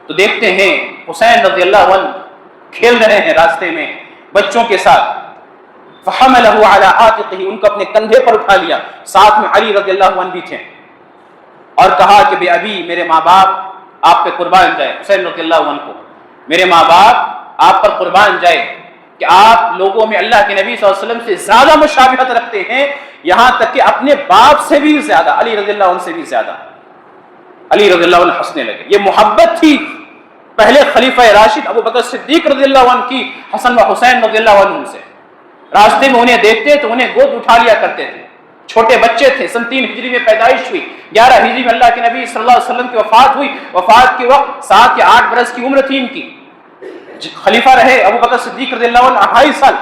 تو دیکھتے ہیں حسین رضی اللہ عنہ کھیل رہے ہیں راستے میں بچوں کے ساتھ، فحملہ علی عاتقہ، ان کو اپنے کندھے پر اٹھا لیا، ساتھ میں علی رضی اللہ عنہ بھی تھے، اور کہا کہ بے ابی، میرے ماں باپ آپ پہ قربان جائے، حسین رضی اللہ عنہ کو، میرے ماں باپ آپ پر قربان جائے کہ آپ لوگوں میں اللہ کے نبی صلی اللہ علیہ وسلم سے زیادہ مشابہت رکھتے ہیں، یہاں تک کہ اپنے باپ سے بھی زیادہ، علی رضی اللہ عنہ سے بھی زیادہ۔ علی رضی اللہ عنہ ہنسنے لگے۔ یہ محبت تھی پہلے خلیفہ راشد ابو بکر صدیق رضی اللہ عنہ کی حسن و حسین رضی اللہ عنہ سے۔ راستے میں انہیں دیکھتے تو انہیں گود اٹھا لیا کرتے تھے، چھوٹے بچے تھے، سن 3 ہجری میں پیدائش ہوئی، 11 ہجری میں اللہ کے نبی صلی اللہ علیہ وسلم کی وفات ہوئی، وفات کے وقت 7 یا 8 برس کی عمر تھی ان کی۔ خلیفہ رہے ابو بکر صدیق رضی اللہ عنہ 2.5 سال،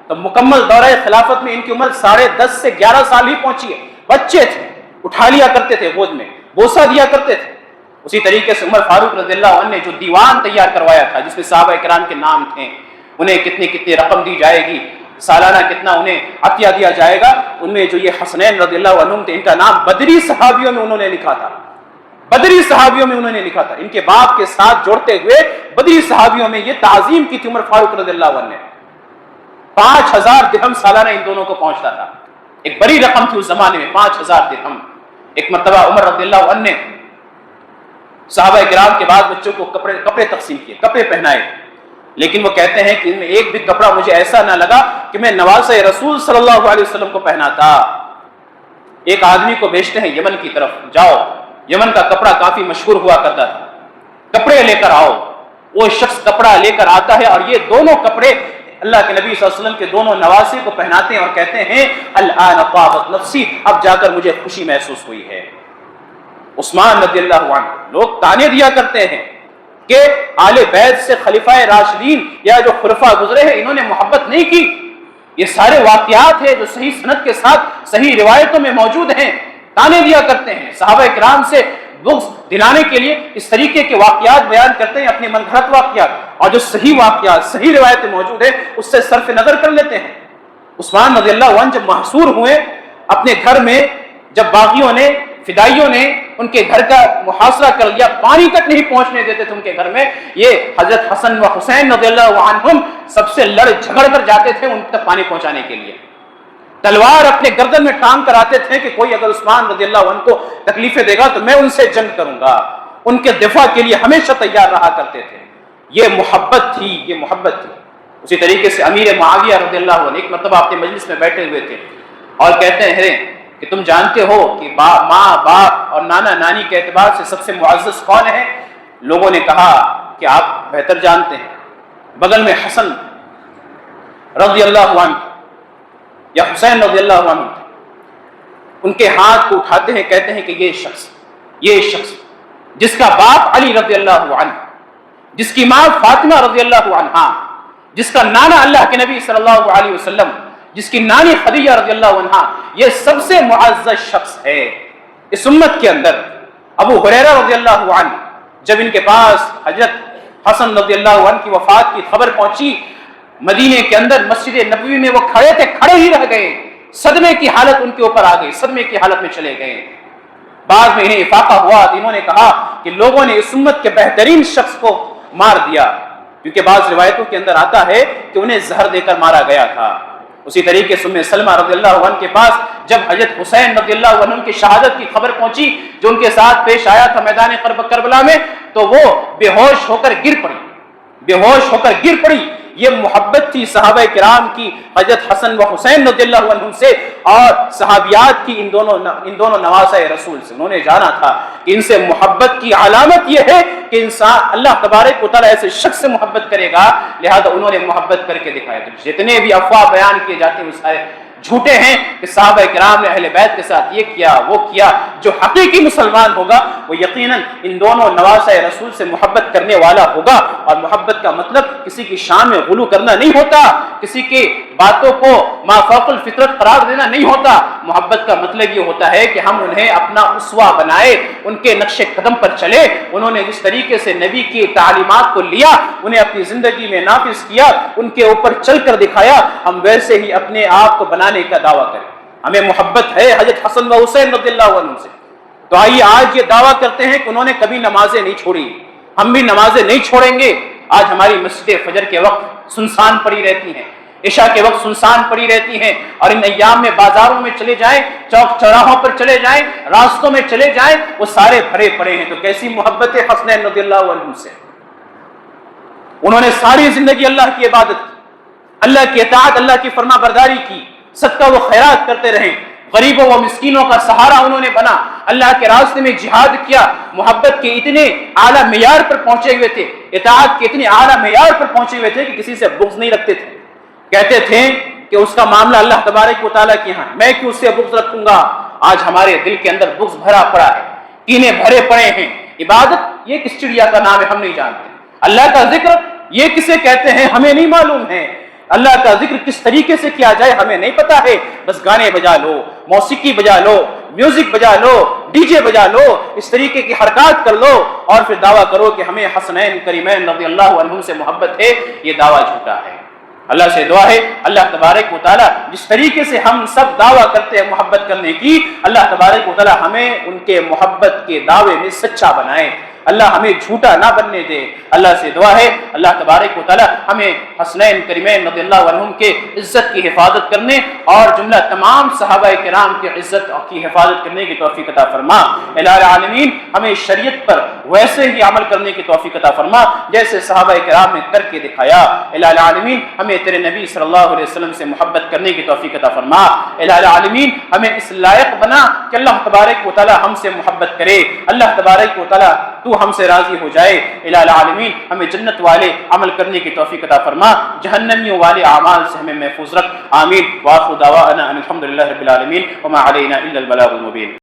تو مکمل دورہ خلافت میں ان کی عمر 10.5 سے 11 سال ہی پہنچی ہے۔ بچے تھے، اٹھا لیا کرتے تھے گود میں، بوسہ دیا کرتے تھے۔ اسی طریقے سے عمر فاروق رضی اللہ عنہ نے جو دیوان تیار کروایا تھا جس میں صحابہ کرام کے نام تھے، انہیں کتنی رقم دی جائے گی، سالانہ کتنا انہیں عطیہ دیا جائے گا، ان میں جو یہ حسنین رضی اللہ عنہ تھے ان کا نام بدری صحابیوں میں انہوں نے لکھا تھا، بدری صحابیوں میں انہوں نے لکھا تھا، ان کے باپ کے ساتھ جوڑتے ہوئے بدری صحابیوں میں یہ تعظیم کی تھی عمر فاروق رضی اللہ عنہ نے۔ 5000 درہم سالانہ ان دونوں کو پہنچتا تھا، ایک بڑی رقم تھی اس زمانے میں، 5000 درہم۔ ایک مرتبہ عمر رضی اللہ عنہ نے صحابہ کرام کے بعد بچوں کو کپڑے تقسیم کیے، کپڑے پہنائے، لیکن وہ کہتے ہیں کہ ان میں ایک بھی کپڑا مجھے ایسا نہ لگا کہ میں نواسہ رسول صلی اللہ علیہ وسلم کو پہناتا۔ ایک آدمی کو بھیجتے ہیں یمن کی طرف، جاؤ، یمن کا کپڑا کافی مشہور ہوا کرتا تھا، کپڑے لے کر آؤ۔ وہ شخص کپڑا لے کر آتا ہے اور یہ دونوں کپڑے اللہ کے نبی صلی اللہ علیہ وسلم کے دونوں نواسے کو پہناتے ہیں اور کہتے ہیں الآن طابت نفسی، اب جا کر مجھے خوشی محسوس ہوئی ہے۔ عثمان رضی اللہ عنہ، لوگ تانے دیا کرتے ہیں کہ آل بیت سے خلیفہ راشدین یا جو خلفاء گزرے ہیں انہوں نے محبت نہیں کی۔ یہ سارے واقعات ہیں جو صحیح سند کے ساتھ صحیح روایتوں میں موجود ہیں، تانے دیا کرتے ہیں، صحابہ کرام سے بغض دلانے کے لیے اس طریقے کے واقعات بیان کرتے ہیں، اپنے من گھڑت واقعات، اور جو صحیح واقعات صحیح روایتیں موجود ہیں اس سے صرف نظر کر لیتے ہیں۔ عثمان رضی اللہ عنہ جب محصور ہوئے اپنے گھر میں، جب باغیوں نے، فدائیوں نے ان کے گھر کا محاصرہ کر لیا، پانی تک نہیں پہنچنے دیتے تھے ان کے گھر میں، یہ حضرت حسن و حسین رضی اللہ عنہم سب سے لڑ جھگڑ کر جاتے تھے ان تک پانی پہنچانے کے لیے، تلوار اپنے گردن میں ٹانگ کر آتے تھے کہ کوئی اگر عثمان رضی اللہ عنہ کو تکلیفیں دے گا تو میں ان سے جنگ کروں گا، ان کے دفاع کے لیے ہمیشہ تیار رہا کرتے تھے۔ یہ محبت تھی، یہ محبت تھی۔ اسی طریقے سے امیر معاویہ رضی اللہ عنہ ایک مرتبہ اپنے مجلس میں بیٹھے ہوئے تھے اور کہتے ہیں کہ تم جانتے ہو کہ ماں باپ اور نانا نانی کے اعتبار سے سب سے معزز کون ہے؟ لوگوں نے کہا کہ آپ بہتر جانتے ہیں۔ بغل میں حسن رضی اللہ عنہ یا حسین رضی اللہ عنہ، ان کے ہاتھ کو اٹھاتے ہیں، کہتے ہیں کہ یہ شخص جس کا باپ علی رضی اللہ عنہ جس کی ماں فاطمہ رضی اللہ عنہا، جس کا نانا اللہ کے نبی صلی اللہ علیہ وسلم، جس کی نانی خدیجہ رضی اللہ عنہا، یہ سب سے معزز شخص ہے اس امت کے اندر۔ ابو ہریرہ رضی اللہ عنہ جب ان کے پاس حضرت حسن رضی اللہ عنہ کی وفات کی خبر پہنچی، مدینے کے اندر مسجد نبوی میں وہ کھڑے تھے، کھڑے ہی رہ گئے، صدمے کی حالت ان کے اوپر آ گئی، صدمے کی حالت میں چلے گئے۔ بعد میں انہیں افاقہ ہوا، انہوں نے کہا کہ لوگوں نے اس امت کے بہترین شخص کو مار دیا، کیونکہ بعض روایتوں کے اندر آتا ہے کہ انہیں زہر دے کر مارا گیا تھا۔ اسی طریقے سے ام سلمہ رضی اللہ عنہ کے پاس جب حضرت حسین رضی اللہ عنہ کی شہادت کی خبر پہنچی، جو ان کے ساتھ پیش آیا تھا میدان کربلا میں، تو وہ بے ہوش ہو کر گر پڑی، بے ہوش ہو کر گر پڑی۔ یہ محبت تھی صحابہ کرام کی حضرت حسن و حسین رضی اللہ عنہ سے، اور صحابیات کی ان دونوں نواسہ رسول سے۔ انہوں نے جانا تھا کہ ان سے محبت کی علامت یہ ہے کہ انسان اللہ تبارک و تعالیٰ ایسے شخص سے محبت کرے گا، لہذا انہوں نے محبت کر کے دکھایا۔ تو جتنے بھی افواہ بیان کیے جاتے ہیں وہ سارے جھوٹے ہیں کہ صحابہ کرام نے اہل بیت کے ساتھ یہ کیا وہ کیا۔ جو حقیقی مسلمان ہوگا وہ یقیناً ان دونوں نواسہ رسول سے محبت کرنے والا ہوگا، اور محبت کا مطلب کسی کی شان میں غلو کرنا نہیں ہوتا، کسی کی باتوں کو ما فوق الفطرت قرار دینا نہیں ہوتا۔ محبت کا مطلب یہ ہوتا ہے کہ ہم انہیں اپنا اسوہ بنائے، ان کے نقش قدم پر چلے، انہوں نے جس طریقے سے نبی کی تعلیمات کو لیا، انہیں اپنی زندگی میں نافذ کیا، ان کے اوپر چل کر دکھایا، ہم ویسے ہی اپنے آپ کو بنانے کا دعویٰ کریں۔ ہمیں محبت ہے حضرت حسن و حسین رضی اللہ عنہ سے، تو آئیے آج یہ دعویٰ کرتے ہیں کہ انہوں نے کبھی نمازیں نہیں چھوڑی، ہم بھی نمازیں نہیں چھوڑیں گے۔ آج ہماری مسجد فجر کے وقت سنسان پڑی رہتی ہیں، عشاء کے وقت سنسان پڑی رہتی ہیں، اور ان ایام میں بازاروں میں چلے جائیں، چوک چوراہوں پر چلے جائیں، راستوں میں چلے جائیں، وہ سارے بھرے پڑے ہیں۔ تو کیسی محبت ہے حسنین رضی اللہ عنہ سے؟ انہوں نے ساری زندگی اللہ کی عبادت کی، اللہ کی اطاعت، اللہ کی فرما برداری کی، صدقہ و خیرات کرتے رہیں، غریبوں و مسکینوں کا سہارا انہوں نے بنا، اللہ کے راستے میں جہاد کیا، محبت کے اتنے اعلیٰ معیار پر پہنچے ہوئے تھے، اطاعت کے اتنے اعلیٰ معیار پر پہنچے ہوئے تھے کہ کسی سے بغض نہیں رکھتے تھے۔ کہتے تھے کہ اس کا معاملہ اللہ تبارک و تعالیٰ کے ہاں، میں کیوں اس سے بغض رکھوں گا؟ آج ہمارے دل کے اندر بغض بھرا پڑا ہے، کینے بھرے پڑے ہیں۔ عبادت یہ کس چڑیا کا نام ہے ہم نہیں جانتے، اللہ کا ذکر یہ کسے کہتے ہیں ہمیں نہیں معلوم ہے، اللہ کا ذکر کس طریقے سے کیا جائے ہمیں نہیں پتا ہے۔ بس گانے بجا لو، موسیقی بجا لو، میوزک بجا لو، ڈی جے بجا لو، اس طریقے کی حرکات کر لو، اور پھر دعویٰ کرو کہ ہمیں حسنین کریمین رضی اللہ عنہم سے محبت ہے۔ یہ دعویٰ جھوٹا ہے۔ اللہ سے دعا ہے اللہ تبارک و تعالیٰ جس طریقے سے ہم سب دعویٰ کرتے ہیں محبت کرنے کی، اللہ تبارک و تعالیٰ ہمیں ان کے محبت کے دعوے میں سچا بنائے، اللہ ہمیں جھوٹا نہ بننے دے۔ اللہ سے دعا ہے اللہ تبارک و تعالیٰ ہمیں حسنین کریمین رضی اللہ عنہم کے عزت کی حفاظت کرنے اور جملہ تمام صحابہ کرام کی عزت کی حفاظت کرنے کی توفیق عطا فرما۔ الہ العالمین ہمیں شریعت پر ویسے ہی عمل کرنے کی توفیق عطا فرما جیسے صحابہ کرام نے کر کے دکھایا۔ الہ العالمین ہمیں تیرے نبی صلی اللہ علیہ وسلم سے محبت کرنے کی توفیق عطا فرما۔ الہ العالمین ہمیں اس لائق بنا کہ اللہ تبارک و تعالیٰ ہم سے محبت کرے، اللہ تبارک و تعالیٰ تو ہم سے راضی ہو جائے۔ الہ العالمین ہمیں جنت والے عمل کرنے کی توفیق عطا فرما، جہنمیوں والے اعمال سے ہمیں محفوظ رکھ۔ آمین۔ وآخر دعوانا ان الحمد للہ رب العالمین وما علینا الا البلاغ المبین۔